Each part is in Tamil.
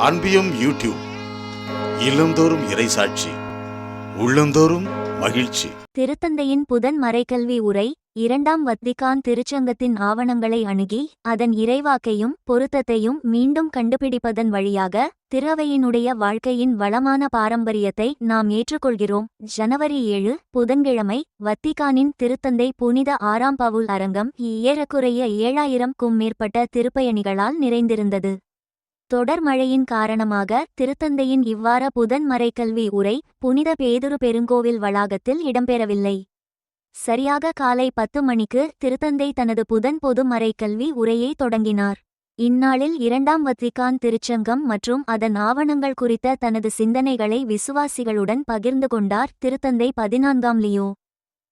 அன்பியும் யூடியூப் இல்லந்தோறும் இறைசாட்சி உள்ளந்தோறும் மகிழ்ச்சி. திருத்தந்தையின் புதன் மறைக்கல்வி உரை 2ஆம் வத்திக்கான் திருச்சங்கத்தின் ஆவணங்களை அணுகி அதன் இறைவாக்கையும் பொருத்தத்தையும் மீண்டும் கண்டுபிடிப்பதன் வழியாக திருஅவையினுடைய வாழ்க்கையின் வளமான பாரம்பரியத்தை நாம் ஏற்றுக்கொள்கிறோம். ஜனவரி 7 புதன்கிழமை வத்திக்கானின் திருத்தந்தை புனித 6ஆம் பவுல் அரங்கம் ஏறக்குறைய 7000க்கும் மேற்பட்ட திருப்பயணிகளால் நிறைந்திருந்தது. தொடர் மழையின் காரணமாக திருத்தந்தையின் இவ்வார புதன் மறைக்கல்வி உரை புனித பேதுரு பெருங்கோவில் வளாகத்தில் இடம்பெறவில்லை. சரியாக காலை 10 மணிக்கு திருத்தந்தை தனது புதன் பொது மறைக்கல்வி உரையை தொடங்கினார். இந்நாளில் 2ஆம் வத்திக்கான் திருச்சங்கம் மற்றும் அதன் ஆவணங்கள் குறித்த தனது சிந்தனைகளை விசுவாசிகளுடன் பகிர்ந்து கொண்டார் திருத்தந்தை 14ஆம் லியோ.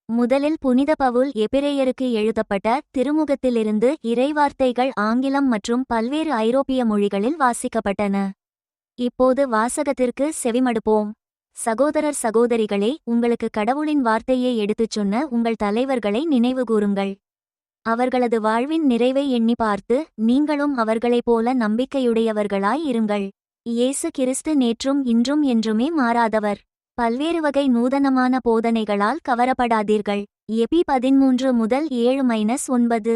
முதலில் புனித பவுல் எபிரேயருக்கு எழுதப்பட்ட திருமுகத்திலிருந்து இறைவார்த்தைகள் ஆங்கிலம் மற்றும் பல்வேறு ஐரோப்பிய மொழிகளில் வாசிக்கப்பட்டன. இப்போது வாசகத்திற்கு செவிமடுப்போம். சகோதரர் சகோதரிகளே, உங்களுக்கு கடவுளின் வார்த்தையை எடுத்துச் சொன்ன உங்கள் தலைவர்களை நினைவுகூருங்கள். அவர்களது வாழ்வின் நிறைவை எண்ணி பார்த்து நீங்களும் அவர்களைப் போல நம்பிக்கையுடையவர்களாய் இருங்கள். இயேசு கிறிஸ்து நேற்றும் இன்றும் என்றுமே மாறாதவர். பல்வேறு வகை நூதனமான போதனைகளால் கவரப்படாதீர்கள். எபி 13-7-9.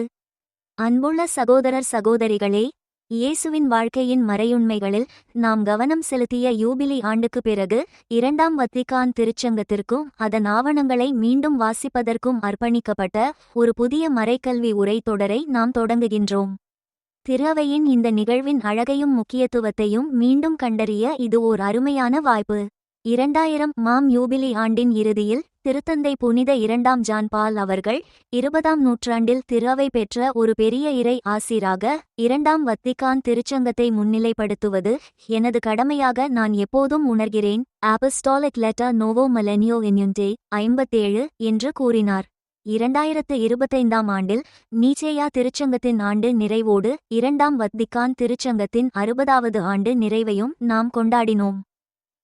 அன்புள்ள சகோதரர் சகோதரிகளே, இயேசுவின் வாழ்க்கையின் மறையுண்மைகளில் நாம் கவனம் செலுத்திய யூபிலி ஆண்டுக்கு பிறகு 2ஆம் வத்திக்கான் திருச்சங்கத்திற்கும் அதன் ஆவணங்களை மீண்டும் வாசிப்பதற்கும் அர்ப்பணிக்கப்பட்ட ஒரு புதிய மறைக்கல்வி உரை தொடரை நாம் தொடங்குகின்றோம். திருஅவையின் இந்த நிகழ்வின் அழகையும் முக்கியத்துவத்தையும் மீண்டும் கண்டறிய இது ஓர் அருமையான வாய்ப்பு. 2000ஆம் யூபிலி ஆண்டின் இறுதியில் திருத்தந்தை புனித 2ஆம் ஜான் பால் அவர்கள் 20ஆம் நூற்றாண்டில் திருஅவை பெற்ற ஒரு பெரிய இறை ஆசிராக 2ஆம் வத்திக்கான் திருச்சங்கத்தை முன்னிலைப்படுத்துவது எனது கடமையாக நான் எப்போதும் உணர்கிறேன். அப்போஸ்டாலிக் லெட்டர் நோவோ மிலேனியோ இன்யுன்டே 57 என்று கூறினார். 2025ஆம் ஆண்டில் நீச்சேயா திருச்சங்கத்தின் ஆண்டு நிறைவோடு 2ஆம் வத்திக்கான் திருச்சங்கத்தின் 60வது ஆண்டு நிறைவையும் நாம் கொண்டாடினோம்.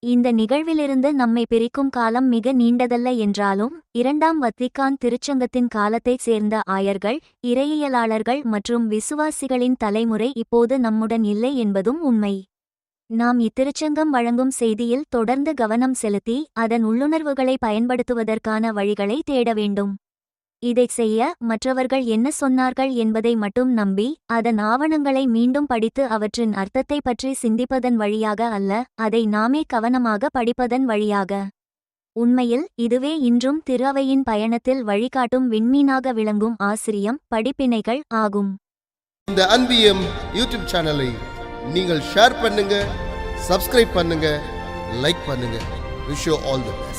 இந்த நிகழ்விலிருந்து நம்மை பிரிக்கும் காலம் மிக நீண்டதல்ல என்றாலும் 2ஆம் வத்திக்கான் திருச்சங்கத்தின் காலத்தைச் சேர்ந்த ஆயர்கள், இறையியலாளர்கள் மற்றும் விசுவாசிகளின் தலைமுறை இப்போது நம்முடன் இல்லை என்பதும் உண்மை. நாம் இத்திருச்சங்கம் வழங்கும் செய்தியில் தொடர்ந்து கவனம் செலுத்தி அதன் உள்ளுணர்வுகளை பயன்படுத்துவதற்கான வழிகளை தேட வேண்டும். இதைச் செய்ய மற்றவர்கள் என்ன சொன்னார்கள் என்பதை மட்டும் நம்பி அதன் ஆவணங்களை மீண்டும் படித்து அவற்றின் அர்த்தத்தை பற்றி சிந்திப்பதன் வழியாக அல்ல, அதை நாமே கவனமாக படிப்பதன் வழியாக. உண்மையில் இதுவே இன்றும் திருஅவையின் பயணத்தில் வழிகாட்டும் விண்மீனாக விளங்கும் ஆசிரியம் படிப்பினைகள் ஆகும். இந்த அன்பியம் யூடியூப் சேனலை நீங்கள் ஷேர் பண்ணுங்க, சப்ஸ்கிரைப் பண்ணுங்க, லைக் பண்ணுங்க. Wish you all the best.